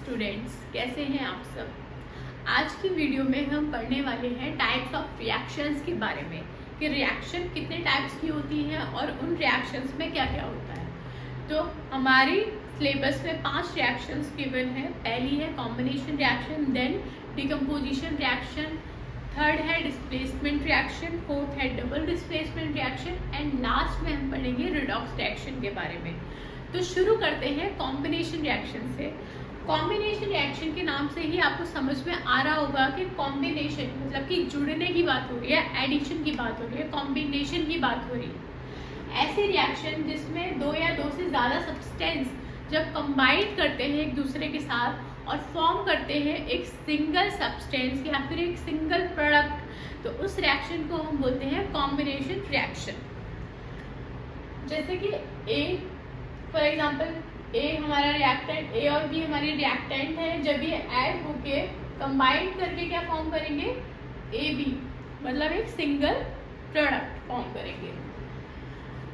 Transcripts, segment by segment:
Students, कैसे हैं आप सब। आज की वीडियो में हम पढ़ने वाले हैं टाइप्स ऑफ रिएक्शंस के बारे में कि रिएक्शन कितने टाइप्स की होती हैं और उन रिएक्शंस में क्या क्या होता है। तो हमारी सिलेबस में 5 रिएक्शंस गिवन है। पहली है combination reaction, then decomposition reaction, third है डिस्प्लेसमेंट रिएक्शन, फोर्थ है double displacement reaction and last में हम पढ़ेंगे रिडॉक्स रिएक्शन के बारे में। तो शुरू करते हैं कॉम्बिनेशन रिएक्शन से। कॉम्बिनेशन रिएक्शन के नाम से ही आपको समझ में आ रहा होगा कि कॉम्बिनेशन मतलब कि जुड़ने की बात हो रही है, एडिशन की बात हो रही है, कॉम्बिनेशन की बात हो रही है। ऐसे रिएक्शन जिसमें दो या दो से ज़्यादा सब्सटेंस जब कंबाइन करते हैं एक दूसरे के साथ और फॉर्म करते हैं एक सिंगल सब्सटेंस या फिर एक सिंगल प्रोडक्ट, तो उस रिएक्शन को हम बोलते हैं कॉम्बिनेशन रिएक्शन। जैसे कि ए फॉर एग्जाम्पल, ए हमारा रिएक्टेंट, ए और बी हमारी रिएक्टेंट है। जब ये ऐड होके कंबाइन करके क्या फॉर्म करेंगे, ए बी, मतलब एक सिंगल प्रोडक्ट फॉर्म करेंगे।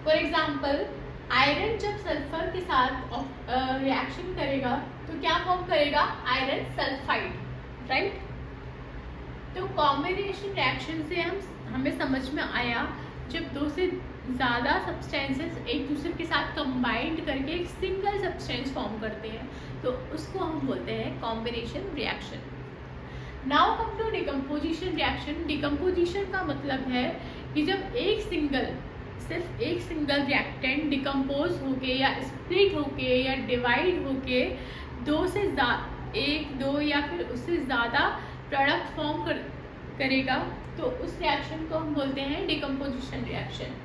फॉर एग्जाम्पल, आयरन जब सल्फर के साथ रिएक्शन करेगा तो क्या फॉर्म करेगा, आयरन सल्फाइड, राइट। तो कॉम्बिनेशन रिएक्शन से हमें समझ में आया जब दो से ज़्यादा सब्सटेंसेस एक दूसरे के साथ कंबाइंड करके एक सिंगल सब्सटेंस फॉर्म करते हैं तो उसको हम बोलते हैं combination reaction. Now come to decomposition reaction. Decomposition का मतलब है कि जब सिर्फ एक सिंगल रिएक्टेंट डिकम्पोज होके या स्प्लिट होके या डिवाइड होके एक दो या फिर उससे ज़्यादा प्रोडक्ट फॉर्म करेगा तो उस रिएक्शन को हम बोलते हैं decomposition reaction.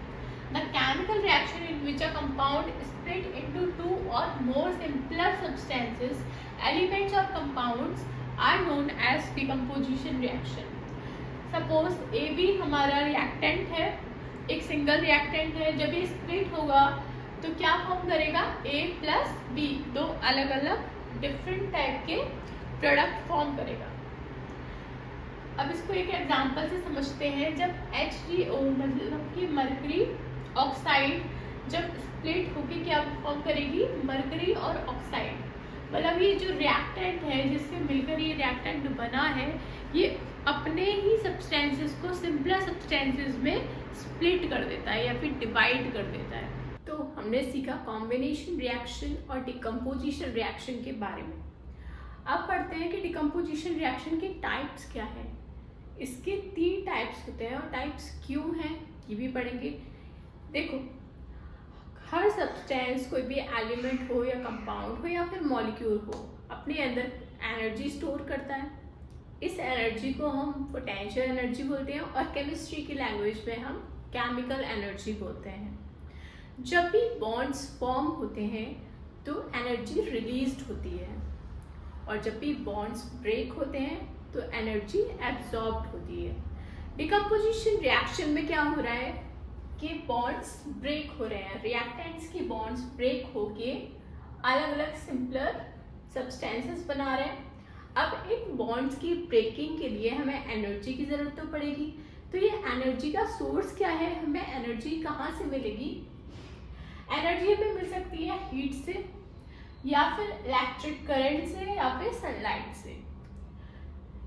The chemical reaction in which a compound is split into two or more simpler substances, elements or compounds are known as decomposition reaction. Suppose AB हमारा reactant है, एक सिंगल रिएक्टेंट है। जब ये स्प्लिट होगा तो क्या form करेगा, A प्लस B, दो अलग अलग डिफरेंट टाइप के प्रोडक्ट फॉर्म करेगा। अब इसको एक एग्जांपल से समझते हैं। जब HgO मतलब कि मरकरी ऑक्साइड जब स्प्लिट होके क्या फॉर्म करेगी, मरकरी और ऑक्साइड, मतलब ये जो रिएक्टेंट है जिससे मिलकर ये रिएक्टेंट बना है, ये अपने ही सब्सटेंसेस को सिंपलर सब्सटेंसेस में स्प्लिट कर देता है या फिर डिवाइड कर देता है। तो हमने सीखा कॉम्बिनेशन रिएक्शन और डिकम्पोजिशन रिएक्शन के बारे में। अब पढ़ते हैं कि डिकम्पोजिशन रिएक्शन के टाइप्स क्या है। इसके 3 टाइप्स होते हैं और टाइप्स क्यों हैं ये भी पढ़ेंगे। देखो, हर सब्सटेंस, कोई भी एलिमेंट हो या कंपाउंड हो या फिर मॉलिक्यूल हो, अपने अंदर एनर्जी स्टोर करता है। इस एनर्जी को हम पोटेंशियल एनर्जी बोलते हैं और केमिस्ट्री की लैंग्वेज में हम केमिकल एनर्जी बोलते हैं। जब भी बॉन्ड्स फॉर्म होते हैं तो एनर्जी रिलीज होती है और जब भी बॉन्ड्स ब्रेक होते हैं तो एनर्जी एब्जॉर्ब होती है। डिकम्पोजिशन रिएक्शन में क्या हो रहा है कि बॉन्ड्स ब्रेक हो रहे हैं, रिएक्टेंट्स की बॉन्ड्स ब्रेक होके अलग अलग सिंपलर सब्सटेंसेस बना रहे हैं। अब इन बॉन्ड्स की ब्रेकिंग के लिए हमें एनर्जी की ज़रूरत तो पड़ेगी। तो ये एनर्जी का सोर्स क्या है, हमें एनर्जी कहाँ से मिलेगी। एनर्जी हमें मिल सकती है हीट से या फिर इलेक्ट्रिक करंट से या फिर सनलाइट से।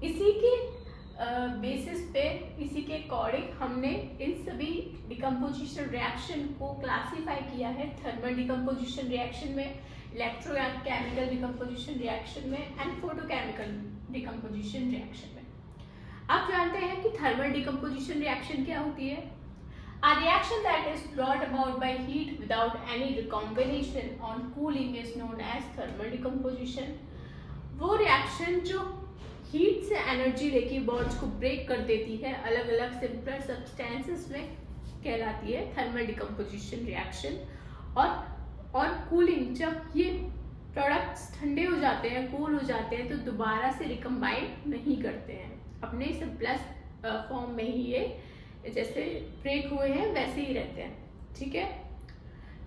इसी के बेसिस पे, इसी के अकॉर्डिंग हमने इन सभी डिकम्पोजिशन रिएक्शन को क्लासीफाई किया है। थर्मल डिकम्पोजिशन रिएक्शन में, इलेक्ट्रोकेमिकल डिकम्पोजिशन रिएक्शन में एंड फोटोकेमिकल डिकम्पोजिशन रिएक्शन में। आप जानते हैं कि थर्मल डिकम्पोजिशन रिएक्शन क्या होती है। A reaction that is brought about by heat without any recombination on cooling is known as thermal decomposition. वो रिएक्शन जो हीट से एनर्जी लेके बॉन्ड्स को ब्रेक कर देती है अलग अलग सिंपलर सब्सटेंसेस में, कहलाती है थर्मल डिकम्पोजिशन रिएक्शन। और कूलिंग, जब ये प्रोडक्ट्स ठंडे हो जाते हैं, कूल हो जाते हैं, तो दोबारा से रिकम्बाइन नहीं करते हैं, अपने सिंपलेस्ट फॉर्म में ही ये जैसे ब्रेक हुए हैं वैसे ही रहते हैं, ठीक है।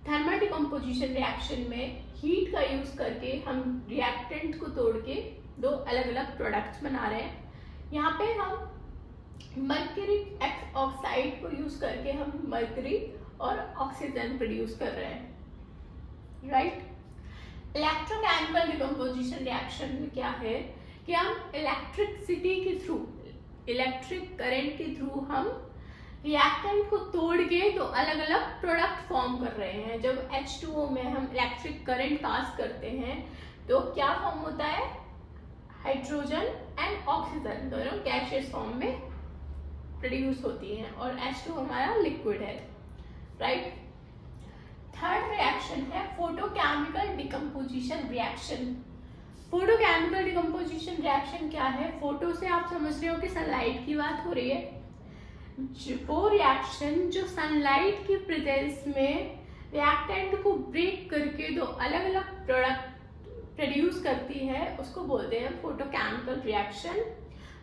थर्मल डिकम्पोजिशन रिएक्शन में हीट का यूज करके हम रिएक्टेंट को तोड़ के दो अलग अलग प्रोडक्ट्स बना रहे हैं। यहाँ पे हम मरकरी ऑक्साइड को यूज करके हम मरकरी और ऑक्सीजन प्रोड्यूस कर रहे हैं, राइट। इलेक्ट्रोकेमिकल डिकम्पोजिशन रिएक्शन में क्या है कि हम इलेक्ट्रिसिटी के थ्रू, इलेक्ट्रिक करंट के थ्रू हम रिएक्टेंट को तोड़ के तो अलग अलग प्रोडक्ट फॉर्म कर रहे हैं। जब H2O में हम इलेक्ट्रिक करंट पास करते हैं तो क्या फॉर्म होता है, हाइड्रोजन एंड ऑक्सीजन दोनों गैसियस फॉर्म में प्रोड्यूस होती हैं और H2O हमारा लिक्विड है, राइट। थर्ड रिएक्शन है photochemical decomposition reaction. Photochemical decomposition reaction क्या है, फोटो से आप समझ रहे हो कि सनलाइट की बात हो रही है। वो रिएक्शन जो सनलाइट की प्रेजेंस में रिएक्टेंट को ब्रेक करके दो अलग अलग प्रोडक्ट प्रोड्यूस करती है उसको बोलते हैं photochemical reaction.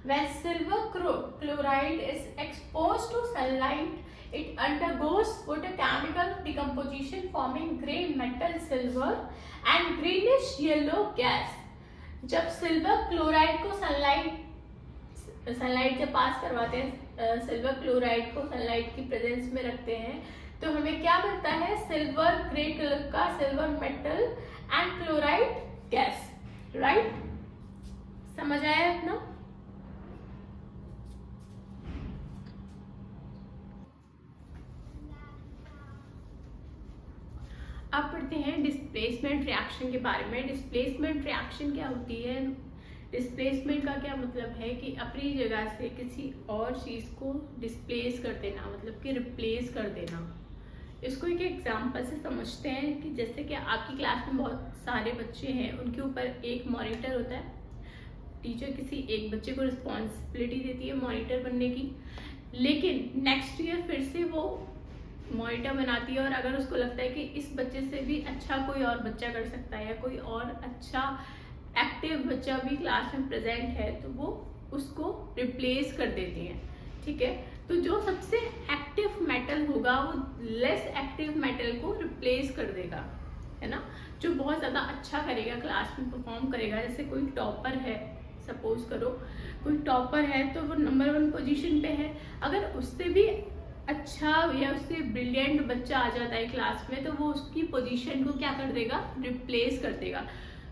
When silver chloride is exposed to sunlight, it undergoes photochemical decomposition forming grey metal silver and greenish yellow gas। जब सिल्वर क्लोराइड को सनलाइट जब पास करवाते हैं, सिल्वर क्लोराइड को सनलाइट की प्रेजेंस में रखते हैं तो हमें क्या मिलता है, सिल्वर ग्रे कलर का silver metal and chloride gas, right. समझ आया अपना? अब पढ़ते हैं डिस्प्लेसमेंट रिएक्शन के बारे में। डिस्प्लेसमेंट रिएक्शन क्या होती है, डिस्प्लेसमेंट का क्या मतलब है कि अपनी जगह से किसी और चीज़ को डिस्प्लेस कर देना, मतलब कि रिप्लेस कर देना। इसको एक एग्जांपल से समझते हैं कि जैसे कि आपकी क्लास में बहुत सारे बच्चे हैं, उनके ऊपर एक मॉनिटर होता है, टीचर किसी एक बच्चे को रिस्पॉन्सिबिलिटी देती है मॉनिटर बनने की, लेकिन नेक्स्ट ईयर फिर से वो मॉनिटर बनाती है और अगर उसको लगता है कि इस बच्चे से भी अच्छा कोई और बच्चा कर सकता है या कोई और अच्छा एक्टिव बच्चा भी क्लास में प्रेजेंट है तो वो उसको रिप्लेस कर देती है, ठीक है। तो जो सबसे एक्टिव मेटल होगा वो लेस एक्टिव मेटल को रिप्लेस कर देगा, है ना। जो बहुत ज़्यादा अच्छा करेगा, क्लास में परफॉर्म करेगा, जैसे कोई टॉपर है, सपोज करो कोई टॉपर है तो वो नंबर 1 पोजीशन पे है, अगर उससे भी अच्छा या उससे ब्रिलियंट बच्चा आ जाता है क्लास में तो वो उसकी पोजीशन को क्या कर देगा, रिप्लेस कर देगा।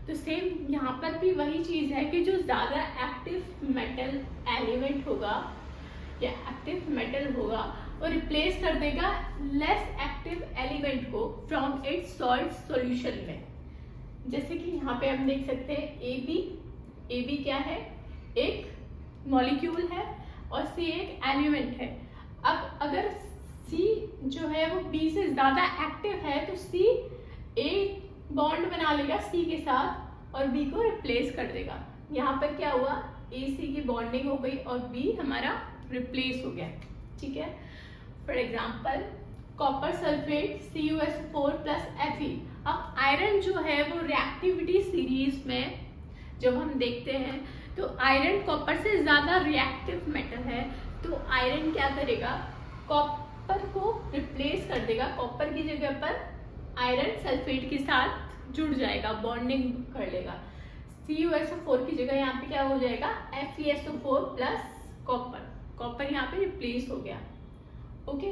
तो सेम यहाँ पर भी वही चीज़ है कि जो ज़्यादा एक्टिव मेटल एलिमेंट होगा या एक्टिव मेटल होगा वो रिप्लेस कर देगा लेस एक्टिव एलिमेंट को फ्रॉम इट्स सॉल्ट सॉल्यूशन में। जैसे कि यहाँ पे हम देख सकते हैं ए बी क्या है, एक मॉलिक्यूल है और सी एक एलिमेंट है। अब अगर C जो है वो B से ज़्यादा एक्टिव है तो C एक बॉन्ड बना लेगा C के साथ और B को रिप्लेस कर देगा। यहाँ पर क्या हुआ, AC की बॉन्डिंग हो गई और B हमारा रिप्लेस हो गया, ठीक है। For example copper sulphate CuSO4 + Fe। अब आयरन जो है वो रिएक्टिविटी सीरीज में जब हम देखते हैं तो आयरन कॉपर से ज़्यादा रिएक्टिव मेटल है, तो आयरन क्या करेगा, कॉपर को रिप्लेस कर देगा, कॉपर की जगह पर आयरन सल्फेट के साथ जुड़ जाएगा, बॉन्डिंग कर लेगा। CuSO4 की जगह यहाँ पे क्या हो जाएगा, FeSO4 + कॉपर, कॉपर यहाँ पे रिप्लेस हो गया, ओके।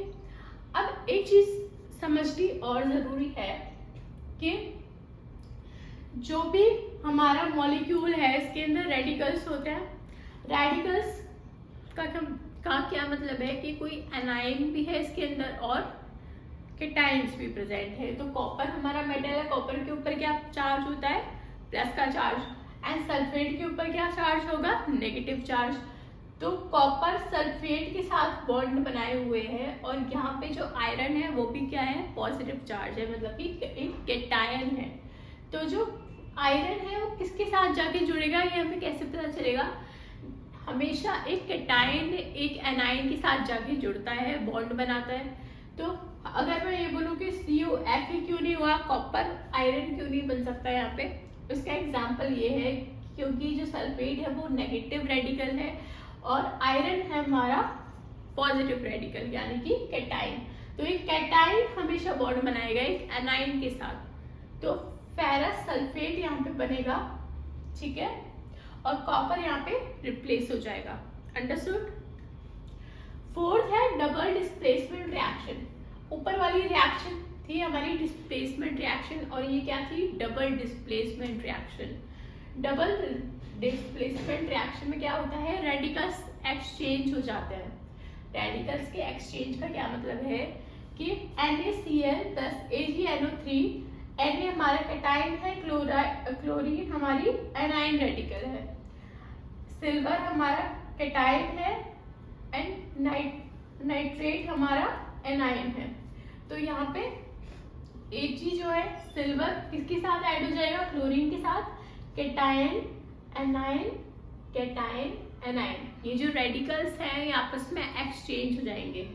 अब एक चीज समझनी और जरूरी है कि जो भी हमारा मॉलिक्यूल है इसके अंदर रेडिकल्स होते हैं। रेडिकल्स का क्या मतलब है कि कोई एनाइन भी है इसके अंदर और केटाइंस भी प्रेजेंट है। तो कॉपर हमारा मेटल है, कॉपर के ऊपर क्या चार्ज होता है, प्लस का चार्ज, एंड सल्फेट के ऊपर क्या चार्ज होगा, नेगेटिव चार्ज। तो कॉपर सल्फेट के साथ बॉन्ड बनाए हुए हैं और यहाँ पे जो आयरन है वो भी क्या है, पॉजिटिव चार्ज है, मतलब कि एक केटायन है। तो जो आयरन है वो किसके साथ जाके जुड़ेगा, ये हमें कैसे पता चलेगा, हमेशा एक केटायन एक एनाइन के साथ जाके जुड़ता है, बॉन्ड बनाता है। तो अगर मैं ये बोलूँ कि CuFe क्यों नहीं हुआ, कॉपर आयरन क्यों नहीं बन सकता यहाँ पे, उसका एग्जाम्पल ये है क्योंकि जो सल्फेट है वो नेगेटिव रेडिकल है और आयरन है हमारा पॉजिटिव रेडिकल यानी कि केटाइन। तो एक केटाइन हमेशा बॉन्ड बनाएगा एक एनाइन के साथ, तो फेरस सल्फेट यहाँ पे बनेगा, ठीक है, और कॉपर यहाँ पे रिप्लेस हो जाएगा। अंडरस्टूड। फोर्थ है डबल डिस्प्लेसमेंट रिएक्शन। ऊपर वाली रिएक्शन थी हमारी डिस्प्लेसमेंट रिएक्शन, और ये क्या थी, double displacement reaction. Double displacement reaction में क्या होता है, रेडिकल्स एक्सचेंज हो जाते हैं। रेडिकल्स के एक्सचेंज का क्या मतलब है कि NaCl प्लस AgNO3, Na हमारा कैटाइन है, क्लोरीन हमारी एनाइन रेडिकल है, सिल्वर हमारा कैटाइन है एंड नाइट्रेट हमारा एनाइन है। तो यहाँ पे Ag जो है सिल्वर किसके साथ ऐड हो जाएगा, क्लोरीन के साथ, कैटाइन एनाइन, कैटाइन एनाइन। ये जो रेडिकल्स हैं ये आपस में एक्सचेंज हो जाएंगे।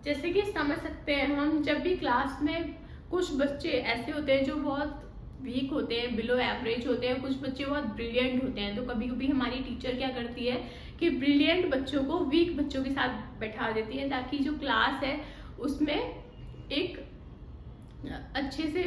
जैसे कि समझ सकते हैं हम, जब भी क्लास में कुछ बच्चे ऐसे होते हैं जो बहुत वीक होते हैं, बिलो एवरेज होते हैं, कुछ बच्चे बहुत ब्रिलियंट होते हैं, तो कभी कभी हमारी टीचर क्या करती है कि ब्रिलियंट बच्चों को वीक बच्चों के साथ बैठा देती है, ताकि जो क्लास है उसमें एक अच्छे से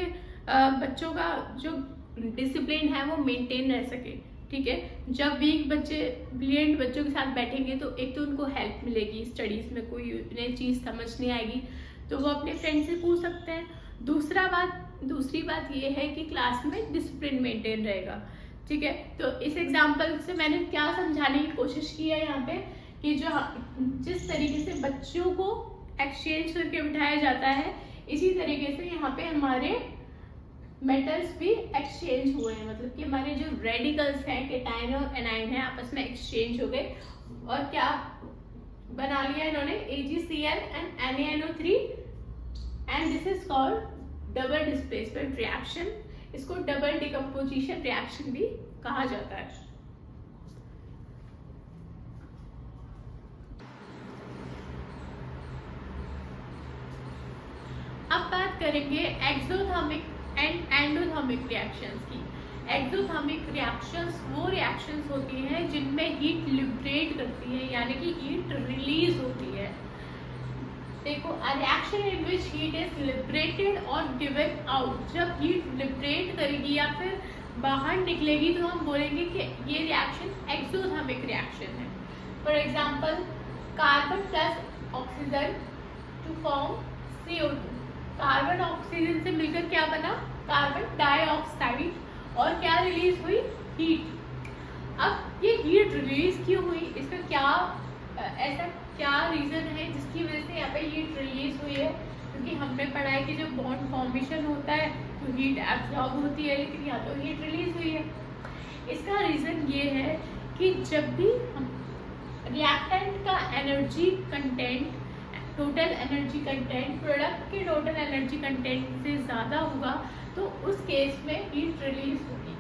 बच्चों का जो डिसिप्लिन है वो मेंटेन रह सके। ठीक है, जब वीक बच्चे ब्रिलियंट बच्चों के साथ बैठेंगे तो एक तो उनको हेल्प मिलेगी स्टडीज में, कोई उन्हें चीज़ समझ नहीं आएगी तो वो अपने फ्रेंड से पूछ सकते हैं। दूसरी बात ये है कि क्लास में डिसिप्लिन मेंटेन रहेगा। ठीक है, तो इस एग्जाम्पल से मैंने क्या समझाने की कोशिश की है यहाँ पे कि जो जिस तरीके से बच्चों को एक्सचेंज करके बिठाया जाता है, इसी तरीके से यहाँ पे हमारे मेटल्स भी एक्सचेंज हुए हैं। मतलब कि हमारे जो रेडिकल्स हैं, कैटाइन और एनाइन है, आपस में एक्सचेंज हो गए और क्या बना लिया इन्होंने, AgCl and NaNO3, and this is called double displacement reaction. इसको डबल डिकम्पोजिशन रिएक्शन भी कहा जाता है। अब बात करेंगे एक्सोथर्मिक एंड एंडोथर्मिक रिएक्शंस की। एक्सोथर्मिक रिएक्शंस वो रिएक्शंस होती हैं जिनमें हीट लिबरेट करती है, यानी कि हीट रिलीज होती है। देखो, a reaction in which heat is liberated और गिवन आउट, जब हीट लिबरेट करेगी या फिर बाहर निकलेगी तो हम बोलेंगे कि ये रिएक्शन एक्सोथर्मिक रिएक्शन है। For example, carbon plus oxygen to form CO2। Carbon oxygen से मिलकर क्या बना, कार्बन डाइऑक्साइड, और क्या रिलीज हुई, हीट। अब ये हीट रिलीज क्यों हुई, इसका क्या ऐसा क्या रीजन है जिसकी वजह से यहाँ पे हीट रिलीज हुई है? क्योंकि हमने पढ़ा है कि जब बॉन्ड फॉर्मेशन होता है तो हीट एब्जॉर्ब होती है, लेकिन यहाँ तो हीट रिलीज हुई है। इसका रीजन ये है कि जब भी हम रिएक्टेंट का energy content, total energy content product के टोटल एनर्जी कंटेंट से ज़्यादा होगा तो उस केस में हीट रिलीज होगी।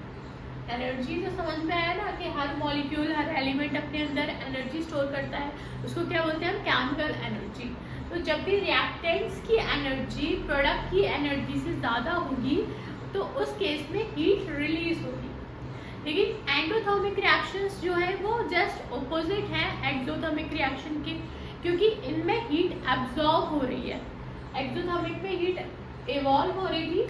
एनर्जी तो समझ में आया ना कि हर मॉलिक्यूल, हर एलिमेंट अपने अंदर एनर्जी स्टोर करता है, उसको क्या बोलते हैं हम, केमिकल एनर्जी। तो जब भी रिएक्टेंट्स की एनर्जी प्रोडक्ट की एनर्जी से ज़्यादा होगी तो उस केस में हीट रिलीज होगी। लेकिन एंडोथर्मिक रिएक्शंस जो है वो जस्ट ऑपोजिट है एक्सोथर्मिक रिएक्शन के, क्योंकि इनमें हीट एब्जॉर्ब हो रही है। एक्सोथर्मिक में हीट इवॉल्व हो रही थी,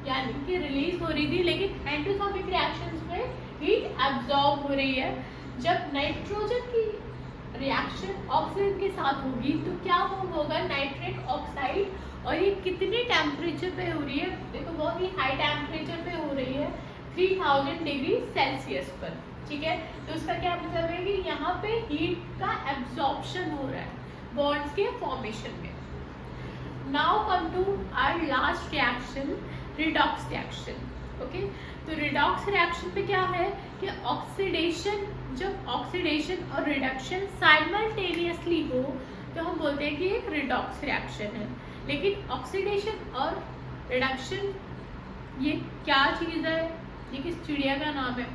यानी कि रिलीज हो रही थी, लेकिन एंडोथर्मिक रिएक्शंस में हीट एब्जॉर्ब हो रही है। जब नाइट्रोजन की रिएक्शन ऑक्सीजन के साथ होगी तो क्या होगा, नाइट्रिक ऑक्साइड, और ये कितने टेम्परेचर पे हो रही है, देखो बहुत ही हाई टेम्परेचर पे हो रही है, 3000 डिग्री सेल्सियस पर। ठीक है, तो उसका क्या मतलब है कि यहाँ पे हीट का एब्जॉर्प्शन हो रहा है बॉन्ड्स के फॉर्मेशन में। Now come to our last reaction, redox reaction. Okay, तो रिडॉक्स रिएक्शन पे क्या है कि ऑक्सीडेशन, जब ऑक्सीडेशन और रिडक्शन साइमल्टेनियसली हो तो हम बोलते हैं कि एक रिडॉक्स रिएक्शन है। लेकिन ऑक्सीडेशन और रिडक्शन ये क्या चीज़ है, ये किस चिड़िया का नाम है?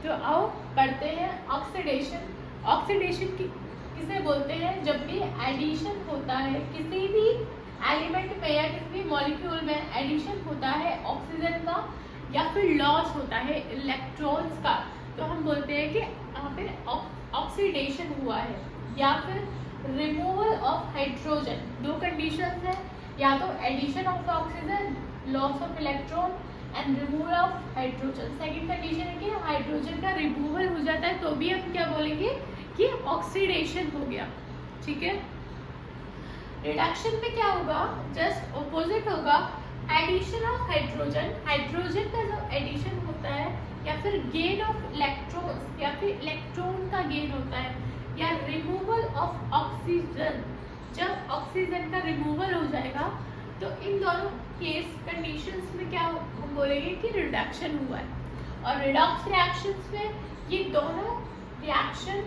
तो आओ पढ़ते हैं। ऑक्सीडेशन, ऑक्सीडेशन किसे बोलते हैं, जब भी एडिशन होता है किसी भी एलिमेंट में या किसी भी मॉलिक्यूल में एडिशन होता है ऑक्सीजन का, या फिर लॉस होता है इलेक्ट्रॉन्स का, तो हम बोलते हैं कि यहाँ पे ऑक्सीडेशन हुआ है, या फिर रिमूवल ऑफ हाइड्रोजन। दो कंडीशंस है, या तो addition of oxygen, loss of electron and removal of hydrogen. Second condition है कि हाइड्रोजन का रिमूवल हो जाता है तो भी हम क्या बोलेंगे कि ऑक्सीडेशन हो गया। ठीक है, रिडक्शन में क्या होगा, जस्ट ऑपोजिट होगा, एडिशन ऑफ हाइड्रोजन, हाइड्रोजन का जब एडिशन होता है या फिर गेन ऑफ इलेक्ट्रॉन या फिर इलेक्ट्रॉन का गेन होता है, या रिमूवल ऑफ ऑक्सीजन, जब ऑक्सीजन का रिमूवल हो जाएगा तो इन दोनों केस कंडीशंस में क्या हम बोलेंगे कि रिडक्शन हुआ है। और रिडॉक्स रिएक्शंस में ये दोनों रिएक्शन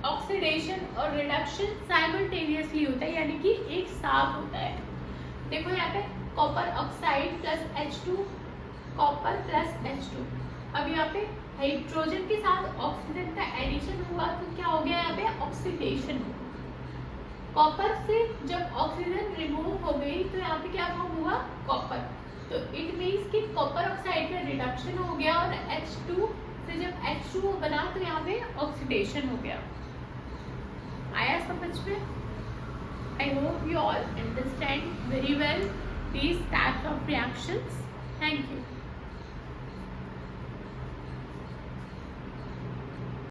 ऑक्सीडेशन और रिडक्शन साइमल्टेनियसली होता है, यानी कि एक साथ होता है। देखो यहाँ पे copper oxide plus H2, copper plus H2। अब यहाँ पे हाइड्रोजन के साथ ऑक्सीजन का एडिशन हुआ तो क्या हो गया, यहाँ पे ऑक्सीडेशन हुआ। कॉपर से जब ऑक्सीजन रिमूव हो गई तो यहाँ पे क्या फॉर्म हुआ, कॉपर। तो इट मीन्स कि कॉपर ऑक्साइड का रिडक्शन हो गया और H2 से जब H2O बना तो यहाँ पे ऑक्सीडेशन हो गया। आया समझ में? I hope you all understand very well these types of reactions. Thank you.